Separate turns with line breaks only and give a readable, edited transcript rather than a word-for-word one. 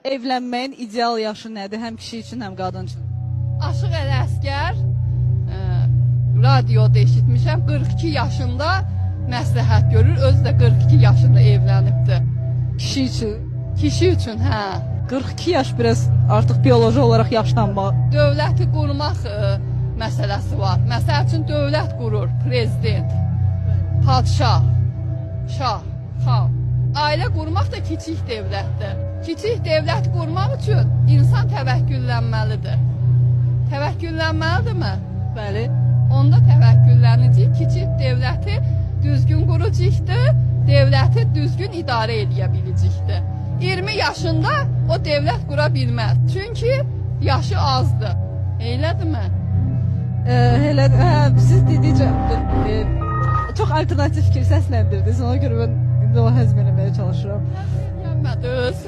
evlənməyin ideal yaşı nədir? Həm kişi üçün, həm qadın üçün.
Aşıq Ələsgər radioda eşitmişəm 42 yaşında məsləhət görür. Özü də 42 yaşında evlənibdi.
Kişi üçün.
Kişi üçün, hə.
42 yaş biraz artıq bioloji olaraq yaşlanma.
Dövləti qurmaq məsələsi var. Məsəl üçün dövlət qurur prezident, padşah, şah, xan. Ailə qurmaq da kiçik dövlətdir. Kiçik dövlət qurmaq üçün insan təvəkküllənməlidir. Təvəkküllənməlidirmi?
Bəli.
Onda təvəkküllənici kiçik dövləti düzgün qurucikdir, dövləti düzgün idarə edə biləcəkdir. 20 yaşında o dövlət qura bilməz. Çünki yaşı azdır. Elədirmi?
Elə siz dedikcə çox alternativ fikir səsləndirdiniz. Ona görə mən indi o həzm eləməyə çalışıram.
Gəlmədi öz.